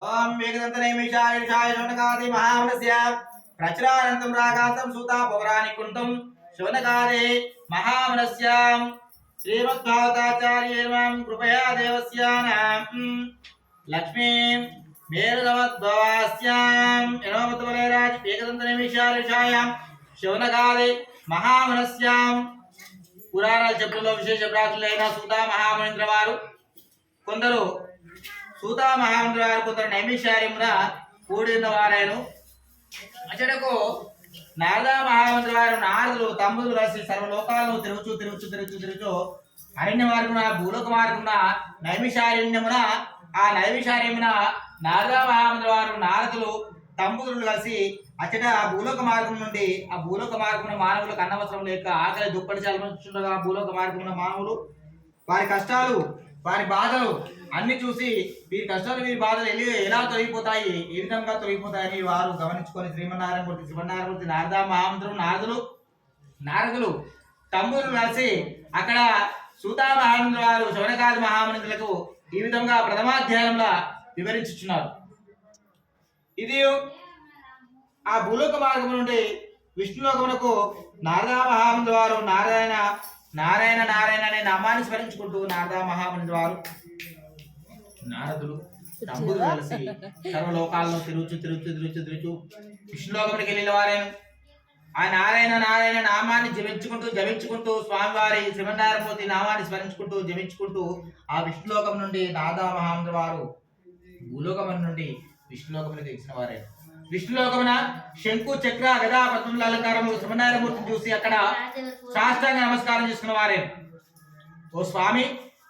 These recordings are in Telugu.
ओम वेगदन्तनैमिषाय शौनकादि महामनस्य प्रचरानन्तं रागातं सूता पौराणिकुण्ठं शौनकादे महामनस्यां श्रीमद्भागवताचार्येर्मां कृपया देवस्यानां लक्ष्मीं मेरुदमद्भवास्यां यनोमतवलेराज वेगदन्तनैमिषाय शौनकादे महामनस्यां పురాణాల చెప్పులలో విశేష ప్రాచులైన సూతా మహామనింద్ర వారు కొందరు సూతా మహామనింద్ర వారు కొందరు నైమిషార్యమున కూడిన వారైను అచడకు నారదా మహామంత్రి వారు నారదులు తమ్ములు కలిసి సర్వలోకాలను తిరుగుచు అరణ్య మార్గమున భూలోక మార్గమున నైమిషారణ్యమున ఆ నైమిషార్యమున నారదా మహామంత్రి వారు నారదులు తంబుదులు కలిసి అచ్చట భూలోక మార్గం నుండి ఆ భూలోక మార్గమున మానవులకు అన్నవసరం లేక ఆకలి దుప్పటి చలమచుండగా భూలోక మార్గమున మానవులు వారి కష్టాలు వారి బాధలు అన్ని చూసి వీరి కష్టాలు వీరి బాధలు ఎలా తొలగిపోతాయి ఏ విధంగా తొలగిపోతాయని వారు గమనించుకొని శ్రీమన్నారాయణమూర్తి నారదా మహామంత్రులు నారదులు తంబుదులు కలిసి అక్కడ సూతా మహామంత్రుల వారు శౌనకాది మహామంత్రులకు ఈ విధంగా ప్రథమాధ్యాయంలో వివరించుచున్నారు. ఇది ఆ భూలోక మార్గం నుండి విష్ణులోకమునకు నారదా మహామంత్రి వారు నారాయణ నారాయణ నారాయణ అనే నామాన్ని స్మరించుకుంటూ నారదా మహామంత్రి వారు నారదులు తంబులు కలిసి సర్వలోకాలను తిరుగుచు విష్ణులోకమునికి వెళ్ళిన వారేను ఆ నారాయణ నారాయణ నామాన్ని జపించుకుంటూ స్వామివారి శ్రీమన్నారాయణమూర్తి నామాన్ని స్మరించుకుంటూ జపించుకుంటూ ఆ విష్ణులోకం నుండి నారదా మహామంత్రి వారు భూలోకం నుండి విష్ణులోకమునికి ఇచ్చిన వారే. విష్ణులోకమున శంకు చక్ర గదా పద్మముల అలంకారము శ్రీమన్నారాయణమూర్తిని చూసి అక్కడ సాష్టాంగ నమస్కారం చేసుకున్న వారే. ఓ స్వామి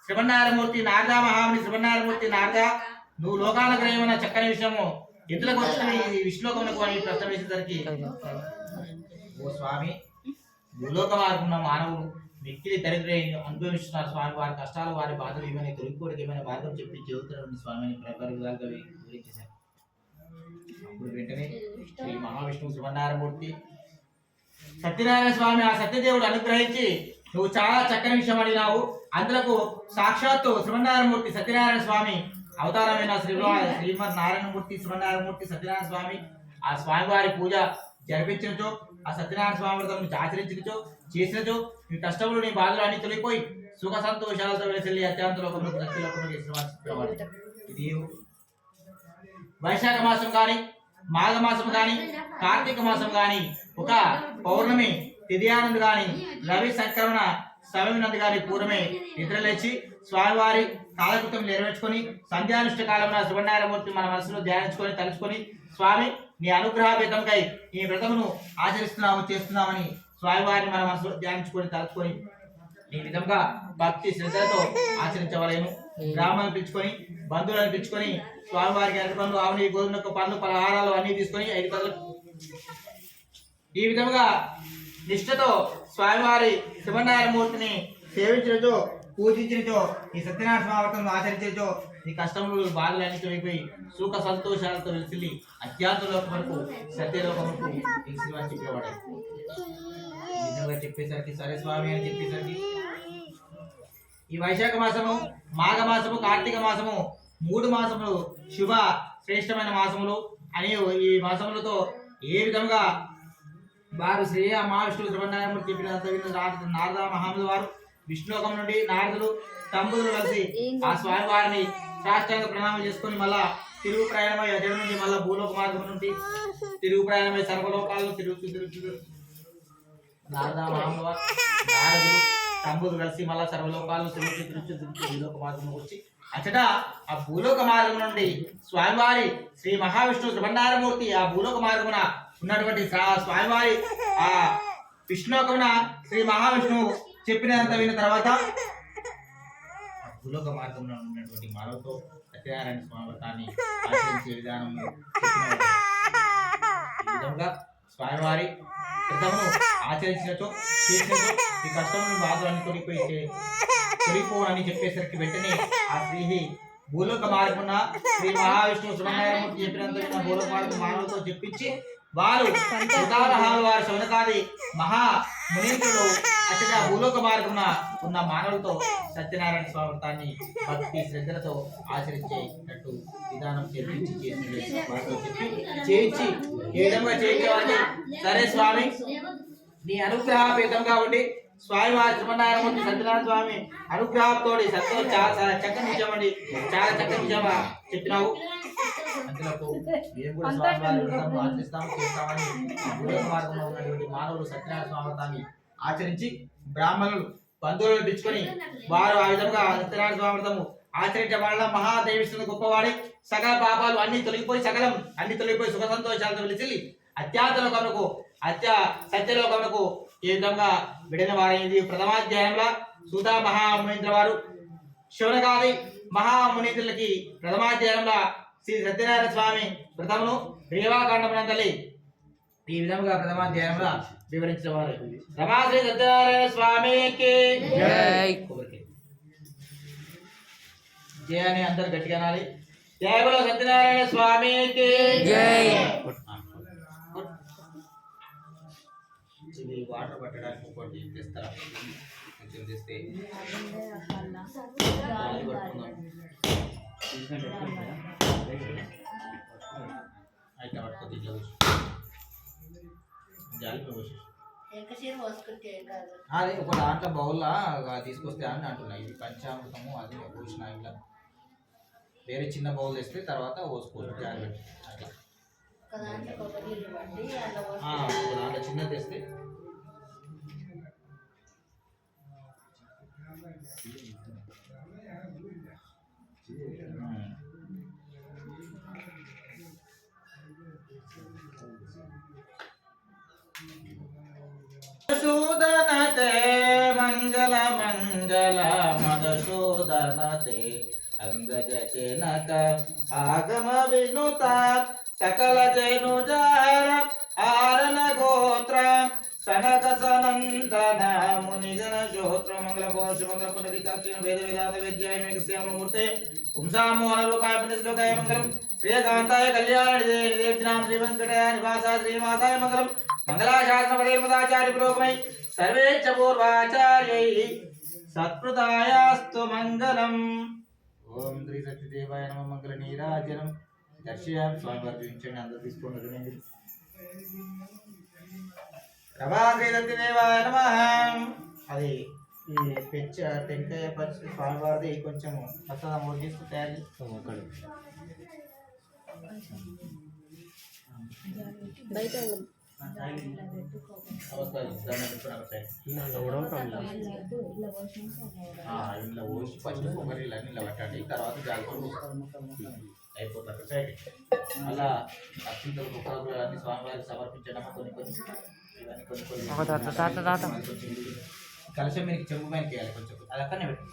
శ్రీమన్నారాయణమూర్తి నారదా మహాముని శ్రీమన్నారాయణమూర్తి నారదా నువ్వు లోకాలకు ఏమైనా చక్కని విషయము ఎందులకు వచ్చిన ఈ విష్ణులోకమునకు అని ప్రశ్న వేసేసరికి ఓ స్వామి భూలోక మార్గమున మానవులు మిక్కిలి దరిద్ర అనుభవిస్తున్నారు స్వామి. వారి కష్టాలు వారి బాధలు ఏమైనా తొలగిపోవడానికి ఏమైనా మార్గం చెప్పి చెబుతున్నాడు స్వామిని విధాలుగా వివరించేశారు. అప్పుడు వెంటనే శ్రీ మహావిష్ణువు శ్రీమన్నారాయణమూర్తి సత్యనారాయణ స్వామి ఆ సత్యదేవుడు అనుగ్రహించి నువ్వు చాలా చక్కని విషయం అడిగినావు, అందులకు సాక్షాత్తు శ్రీమన్నారాయణమూర్తి సత్యనారాయణ స్వామి అవతారమైన శ్రీమన్నారాయణమూర్తి శ్రీమన్నారాయణమూర్తి సత్యనారాయణ స్వామి ఆ స్వామి వారి పూజ జరిపించనచో ఆ సత్యనారాయణ స్వామి వ్రతం ఆచరించనచో చేసినచో నీ కష్టములు నీ బాధలు అన్ని తొలగిపోయి సుఖ సంతోషాలతో వెలిసెల్లి అత్యంతలోకంలో సత్యలోకంలో ఇది వైశాఖ మాసం కానీ మాఘ మాసం కానీ కార్తీక మాసం కానీ ఒక పౌర్ణమి తిథియానంద్ కానీ రవి సంక్రమణ సమయనందు కానీ పూర్వమే నిద్రలేచి స్వామివారి కాలకృతం నెరవేర్చుకొని సంధ్యానుష్ఠ కాలమున శ్రీమన్నారాయణమూర్తి మన మనసును ధ్యానించుకొని తలుచుకొని స్వామి నీ అనుగ్రహభేదంకై ఈ వ్రతమును చేస్తున్నామని స్వామివారిని మన మనసులో ధ్యానించుకొని తలుచుకొని ఈ విధంగా భక్తి శ్రద్ధలతో ఆచరించవలేను. గ్రామాలను పిలుచుకొని బంధువులను పిలుచుకొని స్వామివారికి అరటి పండ్లు ఆవుని గోధుమ పండ్లు పలహారాలు అన్ని తీసుకొని 5 కథలు ఈ విధంగా నిష్ఠతో స్వామివారి శ్రీమన్నారాయణమూర్తిని సేవించినచో పూజించినచో ఈ సత్యనారాయణ స్వామి ఆచరించో ఈ కష్టములు బాధలు అన్ని తొలగిపోయి సుఖ సంతోషాలతో వెలిసి అత్యంతలోకమునకు సత్యలోకమునకు అని చెప్పేవాడు. ఈ విధంగా చెప్పేసరికి సరే స్వామి అని చెప్పేసరికి ఈ వైశాఖ మాసము మాఘ మాసము కార్తీక మాసము 3 మాసములు శుభ శ్రేష్టమైన మాసములు అని ఈ మాసములతో ఏ విధంగా వారు శ్రీ మహావిష్ణువు శ్రీమన్నారాయణమూర్తి చెప్పినంత నారదా మహాముని వారు విష్ణులోకం నుండి నారదులు తంబుదులు కలిసి ఆ స్వామి వారిని సాష్టాంగ ప్రణామం చేసుకొని మళ్ళా తిరుగు ప్రయాణమై అక్కడి నుండి మళ్ళా భూలోక మార్గం నుండి తిరుగు ప్రయాణమై సర్వలోకాలను తిరుగుతూ నారదా మహాముని వారు నారదులు తంబుదులు కలిసి మళ్ళా సర్వలోకాలను తిరుగుతూ భూలోక మార్గం వచ్చి అచ్చట ఆ భూలోక మార్గం నుండి స్వామివారి శ్రీ మహావిష్ణువు శ్రీమన్నారాయణమూర్తి ఆ భూలోక మార్గమున ఉన్నటువంటి స్వామివారి ఆ విష్ణులోకమున శ్రీ మహావిష్ణువు చెప్పినంత విన్న తర్వాత భూలోక మార్గంలో ఉన్నటువంటి మానవుతో సత్యనారాయణ స్వామి వ్రతాన్ని ఆచరించే విధానం విధంగా స్వామివారి వ్రతమును ఆచరించినచో చేసినచో ఈ కష్టమును బాధలన్నీ తొలిపోవని చెప్పేసరికి వెంటనే ఆ శ్రీ భూలోక మార్గమున శ్రీ మహావిష్ణువు శ్రీమన్నారాయణమూర్తి చెప్పినంత భూలోక మార్గం మానవులతో చెప్పించి వారు వారు శౌనకాది మహా మునీంద్రులు అచ్చట భూలోక మార్గమున ఉన్న మానవులతో సత్యనారాయణ స్వామి వ్రతాన్ని భక్తి శ్రద్ధలతో ఆచరించేటట్టు విధానం చేయించి చేయించి ఏ విధంగా చేయించేవాడిని. సరే స్వామి, నీ అనుగ్రహపేతంగా ఉండి స్వామి శ్రీమన్నారాయణమూర్తి సత్యనారాయణ స్వామి అనుగ్రహంతోటి సత్యం చాలా చక్కని నిజమండి, చాలా చక్కని నిజమా చెప్పినావు. అందులకు మేము కూడా స్వామివారి వ్రతం ఆచరిస్తాము చేస్తామని భూలోక మార్గంలో ఉన్నటువంటి మానవులు సత్యనారాయణ స్వామి వ్రతాన్ని ఆచరించి బ్రాహ్మణులు బంధువులను పిలుచుకొని వారు ఆ విధంగా సత్యనారాయణ స్వామి వ్రతము ఆచరించడం వల్ల మహాదేవిస్తున్న గొప్పవాడి సకల పాపాలు అన్ని తొలగిపోయి సుఖ సంతోషాలతో వెలిసి అత్యంత లోకములకు సత్యలోకములకు ఏ విధంగా విడిన వారైంది. ప్రథమాధ్యాయంలో సూతా మహామునీంద్ర వారు శౌనకాది మహామునీంద్రులకి ప్రథమాధ్యాయంలో శ్రీ సత్యనారాయణ స్వామి వ్రతమును రేవాకాండమునందలి ఈ విధంగా ప్రథమాధ్యాయంలో వివరించిన వారు. రమా శ్రీ సత్యనారాయణ స్వామికి జై. జయ అని అందరు గట్టిగా అనాలి. జయ బోలో సత్యనారాయణ స్వామికి జై. ఇది వాటర్ పట్టడానికి ఇంకోటి తెస్తారా? కొంచెం తెస్తే అయితే పట్టుకోతే ఇట్లా అదే ఒక దాంట్లో బౌల్లా తీసుకొస్తే అని అంటున్నా. ఇది పంచామృతము అది పోసిన ఇట్లా వేరే చిన్న బౌల్ తెస్తే తర్వాత పోసుకోవచ్చు జాలి పెట్టి అట్లా. దాంట్లో చిన్న తెస్తే మధుసూదనతే మంగళ మంగళ మధుసూదనతే అంగజనక ఆగమ వినుత సకల జనుజార ఆరణ గోత్ర సనక సనందన మునిగణ శ్రోత్ర మంగళ పౌరుష మంగళ పునరికాక్షణ వేద వేదాంత విద్యాయ మేఘశ్యామూర్తే పుంసామోహన రూపాయ పుణ్యశ్లోకాయ మంగళం శ్రీకాంతాయ కళ్యాణిదేర్జనాం శ్రీ వెంకటాయ నివాసాయ శ్రీనివాసాయ మంగళం మంగళాశాసనపదేర్మదాచార్య పురోగమై సర్వేచ్చ పూర్వాచార్యై సత్కృతాయాస్తు మంగళం. ఓం శ్రీ సత్యదేవాయ నమః. మంగళ నీరాజనం దర్శయామి. స్వామివారు చూపించండి, అందరూ తీసుకోండి. ప్రభాశ్రీ సత్యదేవాయ నమః. అది ఈ పెచ్చ టెంకాయ పచ్చి స్వామివారిది కొంచెం ప్రసాదం తీసుకు తయారు చేస్తాం. బయట ఇంట్లో పోసి ఫస్ట్ కొబ్బరిలు అన్ని ఇలా పట్టండి, తర్వాత జాగ్రత్త అయిపోతారు. సైడ్ అలా అత్యంత అన్ని స్వామివారికి సమర్పించడం కొన్ని కలశం మీకు చెంబు మీద చేయాలి. కొంచెం అది అక్కడనే పెట్టి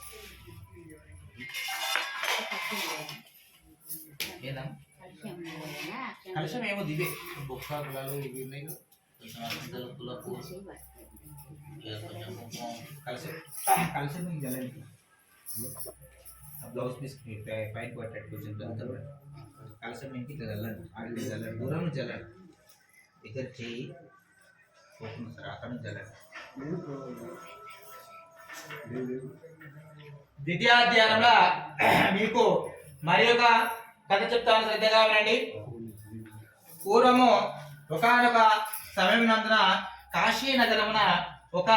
ఏదా కలశం ఏమో దివే బొక్క గులాలు ఇవి ఉన్నాయి. కలశం మీకు జల్లండి. బ్లౌజ్ పీస్ పైకి పట్టండి, కొంచెం కలశం మీకు ఇట్లా జల్లండి. అక్కడ జల్లండి, దూరం నుంచి జల్లండి. దగ్గర చేయి పోతుంది సార్, అక్కడ నుంచి జల్లండి. ద్వితీయాధ్యాయంలో మీకు మరి ఒక కథ చెప్తాను, శ్రద్ధగా వినండి. పూర్వము ఒకనొక సమయమునందున కాశీ నగరమున ఒక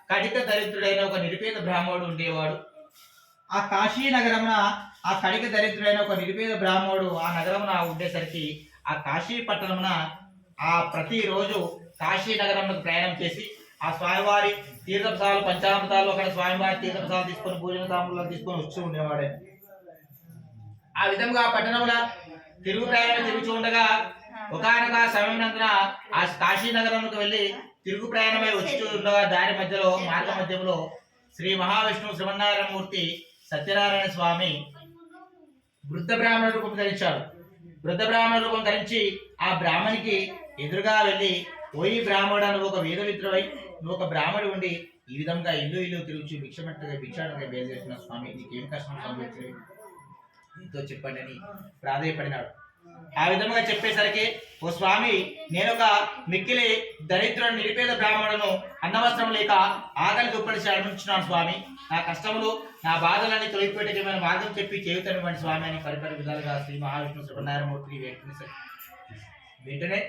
కడిక దరిద్రుడైన ఒక నిరుపేద బ్రాహ్మణుడు ఉండేవాడు. ఆ కాశీ నగరమున ఆ కడిక దరిద్రుడైన ఒక నిరుపేద బ్రాహ్మణుడు ఆ నగరమున ఉండేసరికి ఆ కాశీ పట్టణమున ఆ ప్రతిరోజు కాశీ నగరమునకు ప్రయాణం చేసి ఆ స్వామివారి తీర్థప్రసాదాలు పంచామృతాలు అక్కడ స్వామివారి తీర్థప్రసాదాలు తీసుకొని భోజన తాంబూలాలు తీసుకొని వచ్చి ఉండేవాడే. ఆ విధంగా ఆ పట్టణంలో తిరుగు ప్రయాణం తిరుగుతూ ఉండగా ఒకనొక సమయమునందున ఆ కాశీ నగరంకు వెళ్ళి తిరుగు ప్రయాణమై వచ్చి ఉండగా దారి మధ్యలో మార్గ మధ్యంలో శ్రీ మహావిష్ణువు శ్రీమన్నారాయణమూర్తి సత్యనారాయణ స్వామి వృద్ధ బ్రాహ్మణ రూపం ధరించాడు. వృద్ధ బ్రాహ్మణ రూపం ధరించి ఆ బ్రాహ్మణికి ఎదురుగా వెళ్ళి, ఓయి బ్రాహ్మణ, నువ్వు ఒక వేద విద్రువై, నువ్వు ఒక బ్రాహ్మడు ఉండి ఈ విధంగా ఇల్లు తిరుగుచు భిక్షాటగా బయలుదేరుతున్న స్వామి, నీకేం కష్టం సంభవించింది ఎంతో చెప్పండి అని ప్రాధేయపడినాడు. ఆ విధంగా చెప్పేసరికి ఓ స్వామి, నేను ఒక మిక్కిలి దరిద్రుడు నిరుపేద బ్రాహ్మణులను అన్నవస్త్రం లేక ఆకలి దుప్పటి అనిపించున్నాను స్వామి. నా కష్టములు నా బాధలన్నీ తొలగిపెట్టేమైన మార్గం చెప్పి చేయుతనివ్వండి స్వామి అని పరిపరి విధాలుగా శ్రీ మహావిష్ణు శ్రీమన్నారాయణమూర్తికి వెంటనే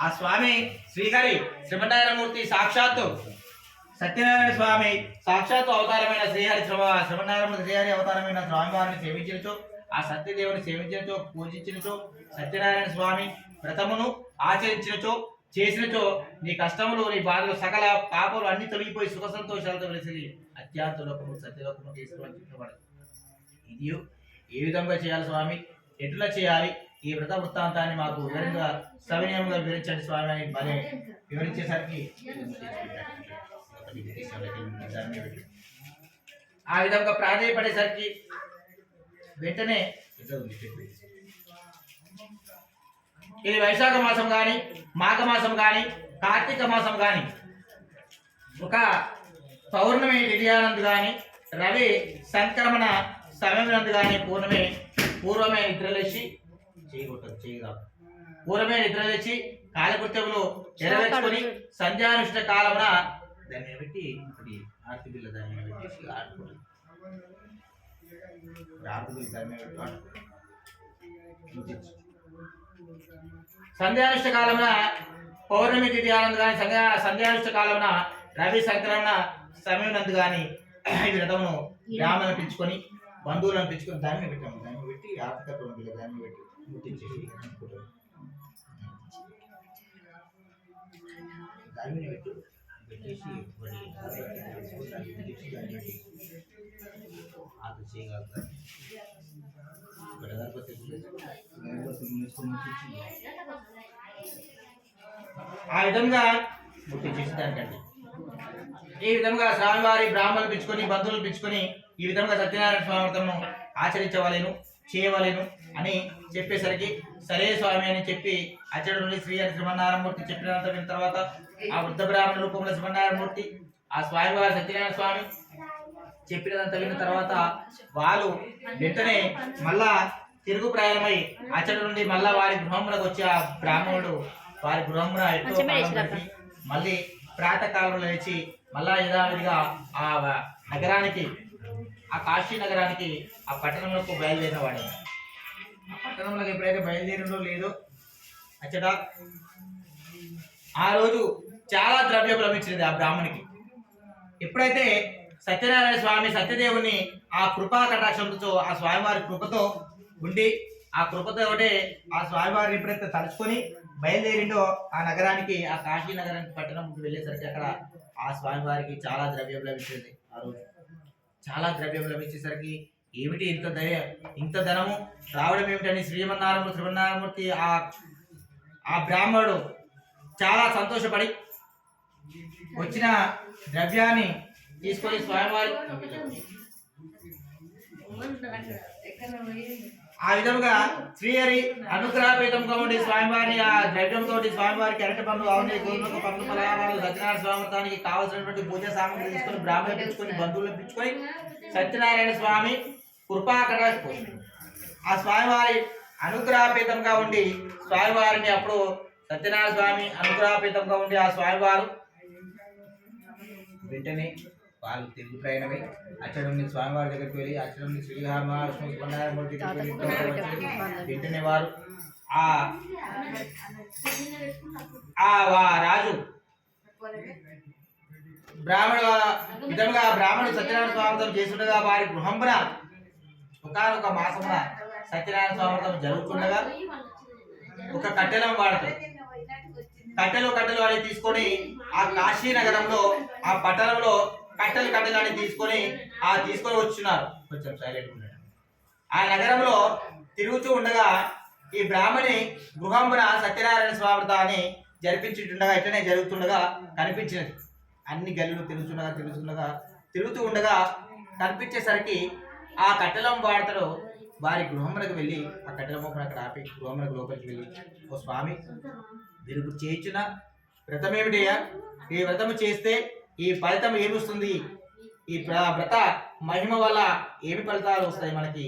ఆ స్వామి శ్రీహరి శ్రీమన్నారాయణమూర్తి సాక్షాత్తు సత్యనారాయణ స్వామి సాక్షాత్తు అవతారమైన శ్రీమన్నారాయణమూర్తి శ్రీహరి అవతారమైన స్వామివారిని సేవించినచో, ఆ సత్యదేవుని సేవించినచో, పూజించినచో, సత్యనారాయణ స్వామి వ్రతమును ఆచరించినచో, చేసినచో నీ కష్టములు నీ బాధలు సకల పాపలు అన్ని తొలగిపోయి సుఖ సంతోషాలతో వెలిసి అత్యంత లోకము సత్యలోకము తీసుకుని చెప్పబడదు. ఇది ఏ విధంగా చేయాలి స్వామి, ఎట్లా చేయాలి, ఈ వ్రత వృత్తాంతాన్ని మాకు వివరంగా సవినయంగా వివరించండి స్వామి అని మరి వివరించేసరికి ఆ విధంగా ప్రాధాన్యపడేసరికి వెంటనే ఇది వైశాఖ మాసం కానీ, మాఘమాసం కానీ, కార్తీక మాసం కానీ, ఒక పౌర్ణమి తిథియానందు కానీ, రవి సంక్రమణ సమయనందు కానీ పూర్వమే నిద్రలేచి పూర్వమే నిద్రలేచి కాలకృత్యములు నెరవేర్చుకొని సంధ్యానుష్ఠ కాలమున దాన్ని పెట్టి ఆర్తి బిల్ల దాన్ని పెట్టేసి ఆడుకోవాలి. సంధ్యానుష్ఠ కాలమున పౌర్ణమి తిథి ఆనంద్ కానీ సంధ్యానుష్ఠ కాలమున రవి సంక్రమణ సమయనందు కానీ ఈ వ్రతమును గ్రామాలను పిలుచుకొని బంధువులను పిలుచుకొని దాన్ని పెట్టాము. దాన్ని పెట్టి ఆర్థిక దాన్ని పెట్టి ముట్టించేసి దాన్ని పెట్టి పెట్టేసి అది చేయగలుగుతారు. ఆ విధంగా ముట్టించేసి దానికండి ఈ విధంగా స్వామివారి బ్రాహ్మణులు పిలుచుకొని బంధువులు పిలుచుకొని ఈ విధంగా సత్యనారాయణ స్వామి వ్రతమును ఆచరించవలేను చేయవలేను అని చెప్పేసరికి సరే స్వామి అని చెప్పి అచ్చడి నుండి శ్రీమన్నారాయణమూర్తి చెప్పినంత విన్న తర్వాత ఆ వృద్ధ బ్రాహ్మణ రూపంలో శ్రీమన్నారాయణమూర్తి ఆ స్వామివారి సత్యనారాయణ స్వామి చెప్పినంత విన్న తర్వాత వాళ్ళు వెంటనే మళ్ళా తిరుగు ప్రయాణమై అచ్చడి నుండి మళ్ళా వారి గృహంలోకి వచ్చి ఆ బ్రాహ్మణుడు వారి గృహంలో మళ్ళీ ప్రాతకాలంలో లేచి మళ్ళా యథావిధిగా ఆ నగరానికి, ఆ కాశీ నగరానికి, ఆ పట్టణంలోకి బయలుదేరిన వాడు. ఆ పట్టణంలోకి ఎప్పుడైతే బయలుదేరినో లేదో అచ్చట ఆ రోజు చాలా ద్రవ్యం లభించింది ఆ బ్రాహ్మణికి. ఎప్పుడైతే సత్యనారాయణ స్వామి సత్యదేవుని ఆ కృపా కటాక్షంతో ఆ స్వామివారి కృపతో ఉండి ఆ కృపతో ఒకటే ఆ స్వామివారిని ఎప్పుడైతే తలుచుకొని బయలుదేరిండో ఆ నగరానికి, ఆ కాశీ నగరానికి పట్టణంకి వెళ్ళేసరికి అక్కడ ఆ స్వామివారికి చాలా ద్రవ్యం లభించింది. ఆ రోజు చాలా ద్రవ్యం లభించేసరికి ఏమిటి ఇంత ధనము రావడం ఏమిటని శ్రీమన్నారాయణమూర్తి ఆ బ్రాహ్మణుడు చాలా సంతోషపడి వచ్చిన ద్రవ్యాన్ని తీసుకొని స్వామివారి ఆ విధంగా శ్రీహరి అనుగ్రహపీఠంగా ఉండి స్వామివారి ఆ ద్రవ్యంతో స్వామివారికి అరటి పండ్లు, ఆవుని, గోధుమకు పండ్లు, పలహారాలు, సత్యనారాయణ స్వామి కావలసినటువంటి పూజా సామాగ్రి తీసుకొని బ్రాహ్మణులు పిలుచుకొని బంధువులను పిలుచుకొని సత్యనారాయణ స్వామి కృపాకట ఆ స్వామివారి అనుగ్రహపీఠంగా ఉండి స్వామివారిని అప్పుడు సత్యనారాయణ స్వామి అనుగ్రహపీఠంగా ఉండి ఆ స్వామివారు వెంటనే వాళ్ళు తిరుగు ప్రయాణమై అచ్చడి నుండి స్వామివారి దగ్గరికి వెళ్ళి అచ్చడి నుండి శ్రీమన్నారాయణమూర్తి దగ్గరికి వెళ్ళి వెంటనే వారు ఆ రాజు బ్రాహ్మణుడు సత్యనారాయణ స్వామితో చేస్తుండగా వారి గృహంబున ఒకనొక మాసమున సత్యనారాయణ స్వామితో జరుగుతుండగా ఒక కట్టెలం వాడతారు. కట్టెలు అని తీసుకొని ఆ కాశీ నగరంలో ఆ పట్టణంలో కట్టెలు అని తీసుకొని వచ్చినారు. కొంచెం సైలెంట్ ఉన్నాడు. ఆ నగరంలో తిరుగుతూ ఉండగా ఈ బ్రాహ్మణి గృహంబున సత్యనారాయణ స్వామి అని జరిపించుండగా ఇట్లనే జరుగుతుండగా కనిపించినది. అన్ని గల్లులు తిరుగుతూ ఉండగా కనిపించేసరికి ఆ కట్టెలం వాడతాడు వారి గృహములకు వెళ్ళి ఆ కట్టెలం అక్కడ ఆపి గృహములకు లోపలికి వెళ్ళి, ఓ స్వామి మీరు చేయించిన వ్రతం ఏమిటయ్యా? ఈ వ్రతము చేస్తే ఈ ఫలితం ఏమొస్తుంది? ఈ వ్రత మహిమ వల్ల ఏమి ఫలితాలు వస్తాయి? మనకి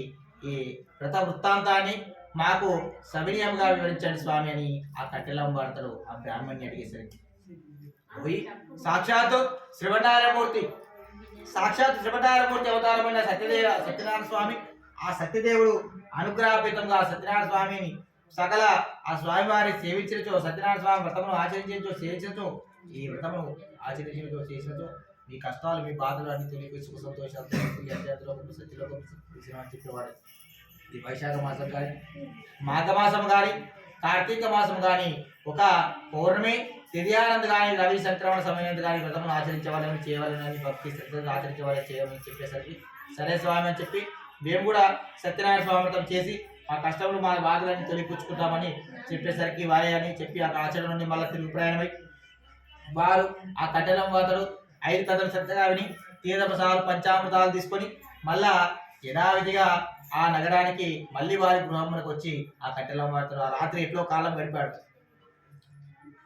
ఈ వ్రత వృత్తాంతాన్ని మాకు సవినీయంగా వివరించండి స్వామి అని ఆ కట్టెలం వార్తలు ఆ బ్రాహ్మణ్ణి అడిగేసరికి పోయి సాక్షాత్తు శ్రీమన్నారాయణమూర్తి అవతారమైన సత్యనారాయణ స్వామి ఆ సత్యదేవుడు అనుగ్రహపీతంగా సత్యనారాయణ స్వామిని సకల ఆ స్వామి వారిని సేవించచో సత్యనారాయణ స్వామి వ్రతమును ఆచరించో సేవించచో ఈ వ్రతమును ఆచరించో చేసినచో మీ కష్టాలు మీ బాధలు అన్ని తొలిపి సుఖ సంతోషాలు సత్యలోకం చెప్పేవాడు. ఈ వైశాఖ మాసం కానీ మాఘమాసం కానీ కార్తీక మాసం కానీ ఒక పౌర్ణమి తిథియానంద్ కానీ రవి సంక్రమణ సమయం కానీ వ్రతమును ఆచరించవాలని చేయవాలని భక్తి శ్రద్ధగా ఆచరించవాలని చేయమని చెప్పేసరికి సరే స్వామి అని చెప్పి మేము కూడా సత్యనారాయణ స్వామి వ్రతం చేసి ఆ కష్టములు మా బాధలన్నీ తొలిపుచ్చుకుంటామని చెప్పేసరికి వారే అని చెప్పి ఆ ఆచరణ నుండి మళ్ళీ తిరుగు ప్రయాణమై వారు ఆ కట్టెలం వాతడు 5 కథలు శ్రద్ధగా విని తీర్థప్రసాదాలు పంచామృతాలు తీసుకొని మళ్ళా యథావిధిగా ఆ నగరానికి మళ్ళీ వారి గృహమునకు వచ్చి ఆ కట్టెలం వాతడు ఆ రాత్రి ఎట్లో కాలం గడిపాడు.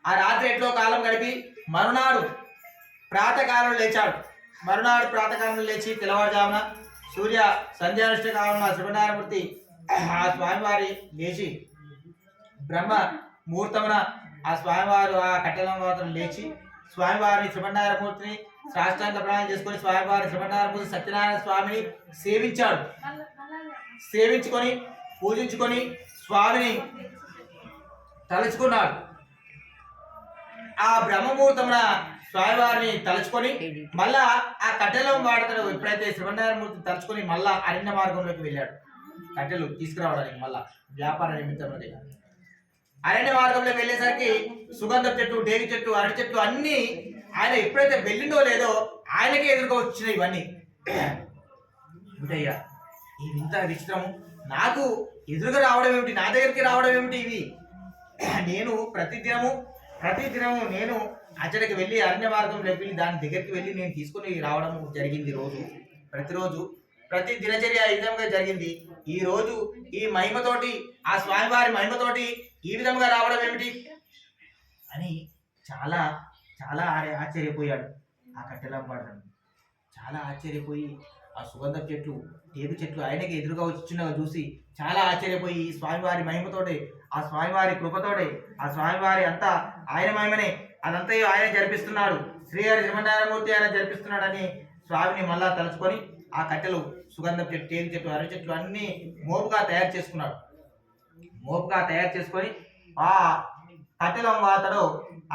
ఆ రాత్రి ఎట్లో కాలం గడిపి మరునాడు ప్రాతకాలంలో లేచాడు. మరునాడు ప్రాతకాలంలో లేచి తెల్లవారుజామున సూర్య సంధ్యానుష్ఠ కాలంలో శ్రీమన్నారాయణమూర్తి ఆ స్వామివారి లేచి బ్రహ్మ ముహూర్తమున ఆ స్వామివారు ఆ కట్టెలం వాతను లేచి స్వామివారిని శ్రీమన్నారాయణమూర్తిని సాష్టాంగ ప్రణామం చేసుకొని స్వామివారి శ్రీమన్నారాయణమూర్తి సత్యనారాయణ స్వామిని సేవించాడు. సేవించుకొని పూజించుకొని స్వామిని తలుచుకున్నాడు. ఆ బ్రహ్మముహూర్తమున స్వామివారిని తలుచుకొని మళ్ళా ఆ కట్టెలం వాడతాడు. ఎప్పుడైతే శ్రీమన్నారాయణమూర్తిని తలుచుకొని మళ్ళా అరణ్య మార్గంలోకి వెళ్ళాడు కట్టెలు తీసుకురావడానికి. మళ్ళా వ్యాపార నిమిత్తం అరణ్య మార్గంలోకి వెళ్ళేసరికి సుగంధ చెట్టు, డేగి చెట్టు, అరటి చెట్టు అన్ని ఆయన ఎప్పుడైతే వెళ్ళిండో లేదో ఆయనకే ఎదురుగా వచ్చినాయి ఇవన్నీ. ఉంటాయ్యా ఈ వింత విచిత్రము నాకు ఎదురుగా రావడం ఏమిటి, నా దగ్గరికి రావడం ఏమిటి ఇవి? నేను ప్రతిదినము నేను అచ్చడికి వెళ్ళి అరణ్య మార్గంలోకి వెళ్ళి దాని దగ్గరికి వెళ్ళి నేను తీసుకుని రావడం జరిగింది. ప్రతి దినచర్య ఈ విధంగా జరిగింది. ఈ రోజు ఈ మహిమతోటి ఆ స్వామివారి మహిమతోటి ఈ విధంగా రావడం ఏమిటి అని చాలా చాలా ఆశ్చర్యపోయాడు. ఆ కట్టెలం వాడతాడు చాలా ఆశ్చర్యపోయి ఆ సుగంధ చెట్లు, టేకు చెట్లు ఆయనకి ఎదురుగా వచ్చినగా చూసి చాలా ఆశ్చర్యపోయి ఈ స్వామివారి మహిమతోటి ఆ స్వామివారి కృపతోటి ఆ స్వామివారి అంతా ఆయన మహిమనే అదంతా ఆయన జరిపిస్తున్నాడు, శ్రీహరి శ్రీమన్నారాయణమూర్తి ఆయన జరిపిస్తున్నాడని స్వామిని మళ్ళా తలుచుకొని ఆ కట్టెలు సుగంధ చెట్టు, టేకు చెట్టు, అరటి చెట్లు అన్ని మోపుగా తయారు చేసుకున్నాడు. మోపుగా తయారు చేసుకొని ఆ కట్టెలం వాతడు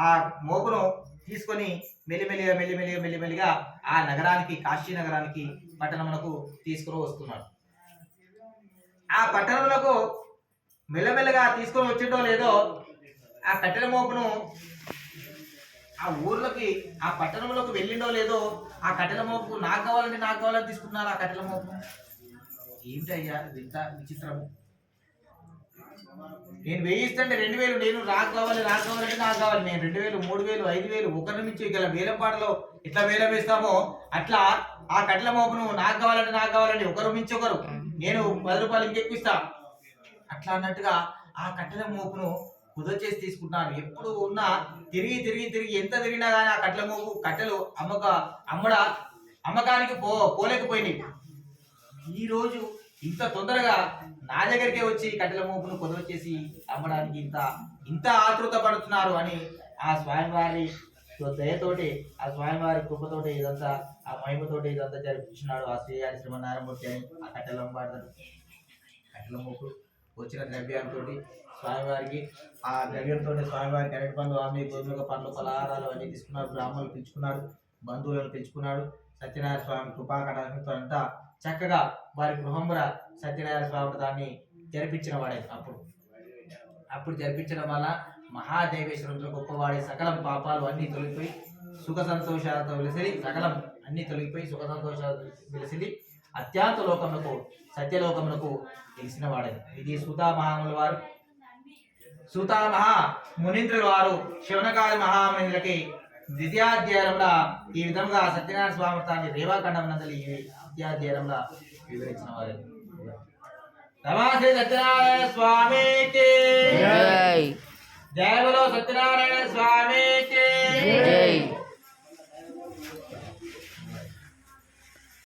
ఆ మోపును తీసుకొని మెల్లిమెల్లిగా ఆ నగరానికి, కాశీ నగరానికి పట్టణమునకు తీసుకుని వస్తున్నాడు. ఆ పట్టణములకు మెల్లమెల్లగా తీసుకొని వచ్చిండో లేదో ఆ కట్టెల మోపును ఆ ఊర్లోకి ఆ పట్టణంలోకి వెళ్ళిండో లేదో ఆ కట్టెల మోపు నాకు కావాలని తీసుకుంటున్నారు. ఆ కట్టెల మోపు ఏమిటయ్యా ఇంత విచిత్రము? నేను 1000 ఇస్తుంటే 2000, నేను నాకు కావాలంటే నాకు కావాలి, నేను 2000, 3000, 5000 ఒకరి నుంచి గల వేలంపాటలో ఎట్లా వేలం వేస్తామో అట్లా ఆ కట్టెల మోపును నాకు కావాలంటే ఒకరు మించి ఒకరు, నేను 10 రూపాయలు ఇంకెక్కిస్తా అట్లా అన్నట్టుగా ఆ కట్టెల మోపును కుదవ చేసి తీసుకుంటున్నారు. ఎప్పుడు ఉన్నా తిరిగి ఎంత తిరిగినా కానీ ఆ కట్టెల మోపు కట్టెలు అమ్మకానికి పోలేకపోయినాయి. ఈరోజు ఇంత తొందరగా నా దగ్గరికే వచ్చి కట్టెల మోపును కుదవ చేసి అమ్మడానికి ఇంత ఆతృత పడుతున్నారు అని ఆ స్వామివారి దయతోటి ఆ స్వామివారి కృపతోటి ఇదంతా ఆ మహిమతోటి ఇదంతా జరిపించినాడు ఆ శ్రీహరి శ్రీమన్నారాయణమూర్తి అని. ఆ కట్టెలం వాడతాడు. కట్టెల మోపు వచ్చిన ద్రవ్యంతో స్వామివారికి ఆ ద్రవ్యంతో స్వామివారికి అరటి పండ్లు, ఆమె గోధుమ పండ్లు, పలహారాలు అన్ని తీసుకున్నాడు. బ్రాహ్మణులు పిలుచుకున్నాడు, బంధువులను పిలుచుకున్నాడు. సత్యనారాయణ స్వామి కృపాకటాక్షంతో అంతా చక్కగా వారి గృహంబర సత్యనారాయణ స్వామి దాన్ని జరిపించిన వాడే. అప్పుడు జరిపించడం వల్ల మహాదేవేశ్వరుడు గొప్పవాడి సకలం పాపాలు అన్ని తొలగిపోయి సుఖ సంతోషాలతో వెలిసిరి సుఖ సంతోషాలతో వెలిసిరి అత్యంత లోకములకు సత్యలోకములకు తెలిసిన వాడే. ఇది సూతామహా మునీంద్రుల వారు శివనకాది మహామునిలకి ద్వితీయాధ్యాయంలో ఈ విధంగా సత్యనారాయణ స్వామి తాన్ని రేవాఖండమునందలి ఈ ద్వితీయాధ్యాయంలో వివరించిన వారు. నమస్తే సత్యనారాయణ స్వామికి జై. జై బలో సత్యనారాయణ స్వామికి జై.